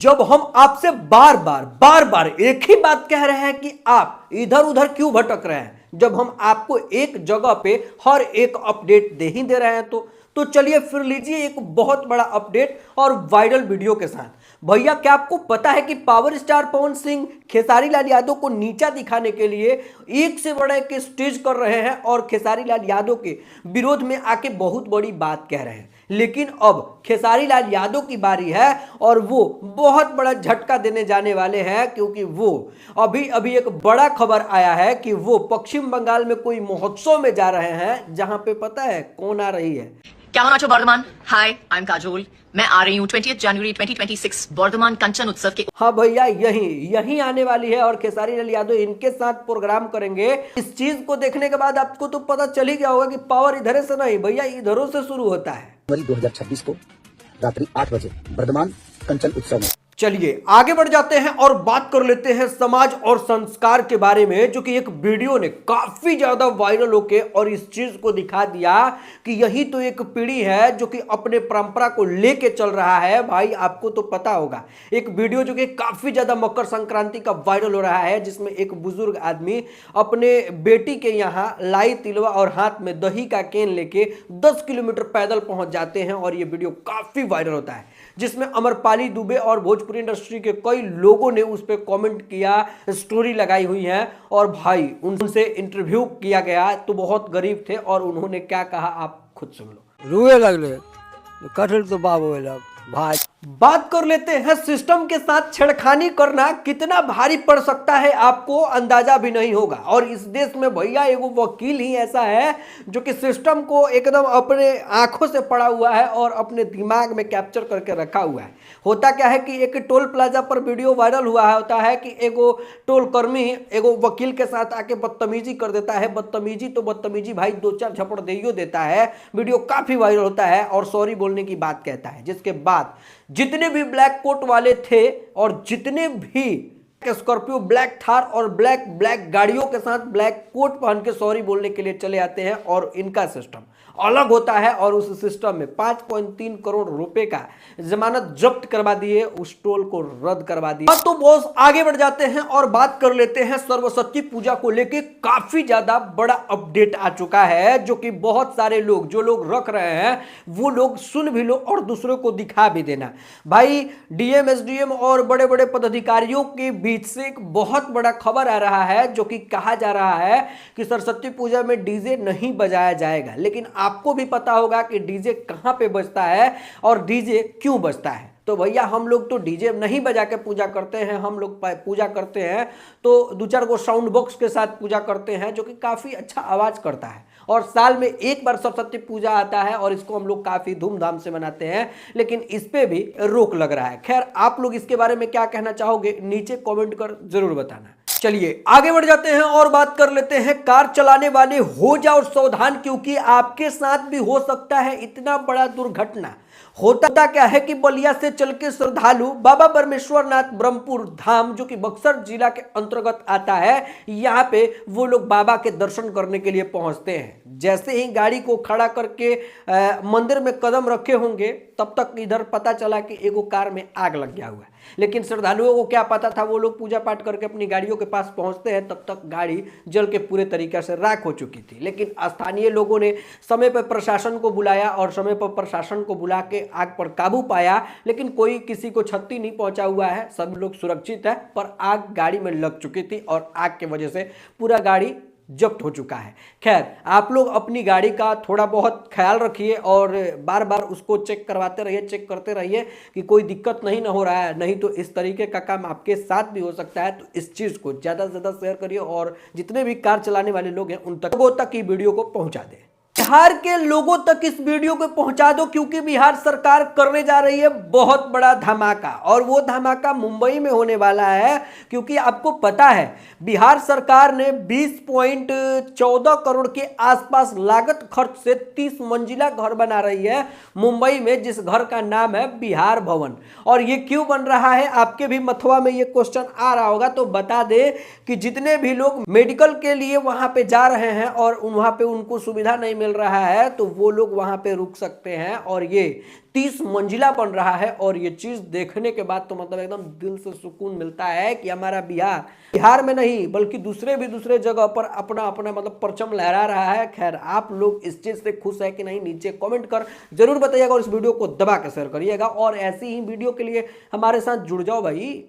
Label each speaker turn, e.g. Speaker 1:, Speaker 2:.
Speaker 1: जब हम आपसे बार बार एक ही बात कह रहे हैं कि आप इधर उधर क्यों भटक रहे हैं, जब हम आपको एक जगह पे हर एक अपडेट दे ही दे रहे हैं तो चलिए फिर लीजिए एक बहुत बड़ा अपडेट और वायरल वीडियो के साथ। भैया क्या आपको पता है कि पावर स्टार पवन सिंह खेसारी लाल यादव को नीचा दिखाने के लिए एक से बड़ा एक स्टेज कर रहे हैं और खेसारी लाल यादव के विरोध में आके बहुत बड़ी बात कह रहे हैं। लेकिन अब खेसारी लाल यादव की बारी है और वो बहुत बड़ा झटका देने जाने वाले हैं, क्योंकि वो अभी एक बड़ा खबर आया है कि वो पश्चिम बंगाल में कोई महोत्सव में जा रहे हैं, जहां पे पता है कौन आ रही है।
Speaker 2: क्या नाचो बर्धमान। हाय आई एम काजोल, मैं आ रही हूँ 20 जनवरी 2026 बर्धमान कंचन उत्सव के।
Speaker 1: हाँ भैया यही आने वाली है और खेसारी लाल यादव इनके साथ प्रोग्राम करेंगे। इस चीज को देखने के बाद आपको तो पता चल ही गया होगा कि पावर इधर से नहीं भैया इधरों से शुरू होता है।
Speaker 3: 2026 को रात्रि 8 बजे बर्धमान कंचन उत्सव में।
Speaker 1: चलिए आगे बढ़ जाते हैं और बात कर लेते हैं समाज और संस्कार के बारे में, जो कि एक वीडियो ने काफी ज्यादा वायरल होके और इस चीज को दिखा दिया कि यही तो एक पीढ़ी है जो कि अपने परंपरा को लेके चल रहा है। भाई आपको तो पता होगा एक वीडियो जो कि काफी ज्यादा मकर संक्रांति का वायरल हो रहा है, जिसमें एक बुजुर्ग आदमी अपने बेटी के यहाँ लाई तिलवा और हाथ में दही का केन लेके 10 किलोमीटर पैदल पहुंच जाते हैं और ये वीडियो काफी वायरल होता है, जिसमें अमरपाली दुबे और भोजपुरी इंडस्ट्री के कई लोगों ने उस पर कमेंट किया, स्टोरी लगाई हुई है और भाई उनसे इंटरव्यू किया गया तो बहुत गरीब थे और उन्होंने क्या कहा आप खुद सुन लो।
Speaker 4: रुए लगले कटल तो बाबू भाई।
Speaker 1: बात कर लेते हैं सिस्टम के साथ छेड़खानी करना कितना भारी पड़ सकता है, आपको अंदाजा भी नहीं होगा। और इस देश में भैया एगो वकील ही ऐसा है जो कि सिस्टम को एकदम अपने आंखों से पड़ा हुआ है और अपने दिमाग में कैप्चर करके रखा हुआ है। होता क्या है कि एक टोल प्लाजा पर वीडियो वायरल हुआ होता है कि एगो टोल कर्मी एगो वकील के साथ आके बदतमीजी कर देता है। बदतमीजी तो बदतमीजी भाई 2-4 झपड़ दे देता है। वीडियो काफी वायरल होता है और सॉरी बोलने की बात कहता है, जिसके बाद जितने भी ब्लैक कोट वाले थे और जितने भी स्कॉर्पियो ब्लैक थार और ब्लैक गाड़ियों के साथ ब्लैक कोट पहन के सॉरी बोलने के लिए चले आते हैं और इनका सिस्टम अलग होता है और उस सिस्टम में 5.3 करोड़ रुपए का जमानत जब्त करवा दिए, उस टोल को रद्द करवा दिया। तो बॉस आगे बढ़ जाते हैं और बात कर लेते हैं सरस्वती पूजा को लेके काफी ज्यादा बड़ा अपडेट आ चुका है, जो कि बहुत सारे लोग जो लोग रख रहे हैं वो लोग सुन भी लो और दूसरों को दिखा भी देना। भाई डीएम एसडीएम और बड़े बड़े पदाधिकारियों के बीच से एक बहुत बड़ा खबर आ रहा है, जो कि कहा जा रहा है कि सरस्वती पूजा में डीजे नहीं बजाया जाएगा। लेकिन आपको भी पता होगा कि डीजे कहां पे बजता है और डीजे क्यों बजता है। तो भैया हम लोग तो डीजे नहीं बजा के पूजा करते हैं, हम लोग पूजा करते हैं तो 2-4 गो साउंड बॉक्स के साथ पूजा करते हैं, जो कि काफी अच्छा आवाज करता है। और साल में एक बार सरस्वती पूजा आता है और इसको हम लोग काफी धूमधाम से मनाते हैं, लेकिन इस पे भी रोक लग रहा है। खैर आप लोग इसके बारे में क्या कहना चाहोगे नीचे कमेंट कर जरूर बताना। चलिए आगे बढ़ जाते हैं और बात कर लेते हैं कार चलाने वाले हो जाओ सावधान, क्योंकि आपके साथ भी हो सकता है इतना बड़ा दुर्घटना। होता क्या है कि बलिया से चल के श्रद्धालु बाबा परमेश्वरनाथ ब्रह्मपुर धाम, जो कि बक्सर जिला के अंतर्गत आता है, यहाँ पे वो लोग बाबा के दर्शन करने के लिए पहुंचते हैं। जैसे ही गाड़ी को खड़ा करके मंदिर में कदम रखे होंगे तब तक इधर पता चला कि एगो कार में आग लग गया हुआ है। लेकिन श्रद्धालुओं को क्या पता था, वो लोग पूजा पाठ करके अपनी गाड़ियों के पास पहुंचते हैं तब तक गाड़ी जल के पूरे तरीके से राख हो चुकी थी। लेकिन स्थानीय लोगों ने समय पर प्रशासन को बुलाया और समय पर प्रशासन को बुला के आग पर काबू पाया, लेकिन कोई किसी को क्षति नहीं पहुंचा हुआ है, सब लोग सुरक्षित है। पर आग गाड़ी में लग चुकी थी और आग की वजह से पूरा गाड़ी जब्त हो चुका है। खैर आप लोग अपनी गाड़ी का थोड़ा बहुत ख्याल रखिए और बार बार उसको चेक करवाते रहिए, चेक करते रहिए कि कोई दिक्कत नहीं ना हो रहा है, नहीं तो इस तरीके का काम आपके साथ भी हो सकता है। तो इस चीज़ को ज़्यादा से ज़्यादा शेयर करिए और जितने भी कार चलाने वाले लोग हैं उन तक ये वीडियो को पहुंचा दें। बिहार के लोगों तक इस वीडियो को पहुंचा दो, क्योंकि बिहार सरकार करने जा रही है बहुत बड़ा धमाका और वो धमाका मुंबई में होने वाला है। क्योंकि आपको पता है बिहार सरकार ने 20.14 करोड़ के आसपास लागत खर्च से 30 मंजिला घर बना रही है मुंबई में, जिस घर का नाम है बिहार भवन। और ये क्यों बन रहा है, आपके भी मथुआ में ये क्वेश्चन आ रहा होगा, तो बता दे कि जितने भी लोग मेडिकल के लिए वहां पे जा रहे हैं और वहां पे उनको सुविधा नहीं मिल रहा है तो वो लोग वहां पे रुक सकते हैं। और ये 30 मंजिला बन रहा है और ये चीज देखने के बाद तो मतलब एकदम दिल से सुकून मिलता है कि हमारा बिहार में नहीं बल्कि दूसरे जगह पर अपना अपना मतलब परचम लहरा रहा है। खैर, आप लोग इस चीज से खुश है कि नहीं, नीचे कमेंट कर जरूर बताइएगा और इस वीडियो को दबा के शेयर करिएगा और ऐसी ही वीडियो के लिए हमारे साथ जुड़ जाओ भाई।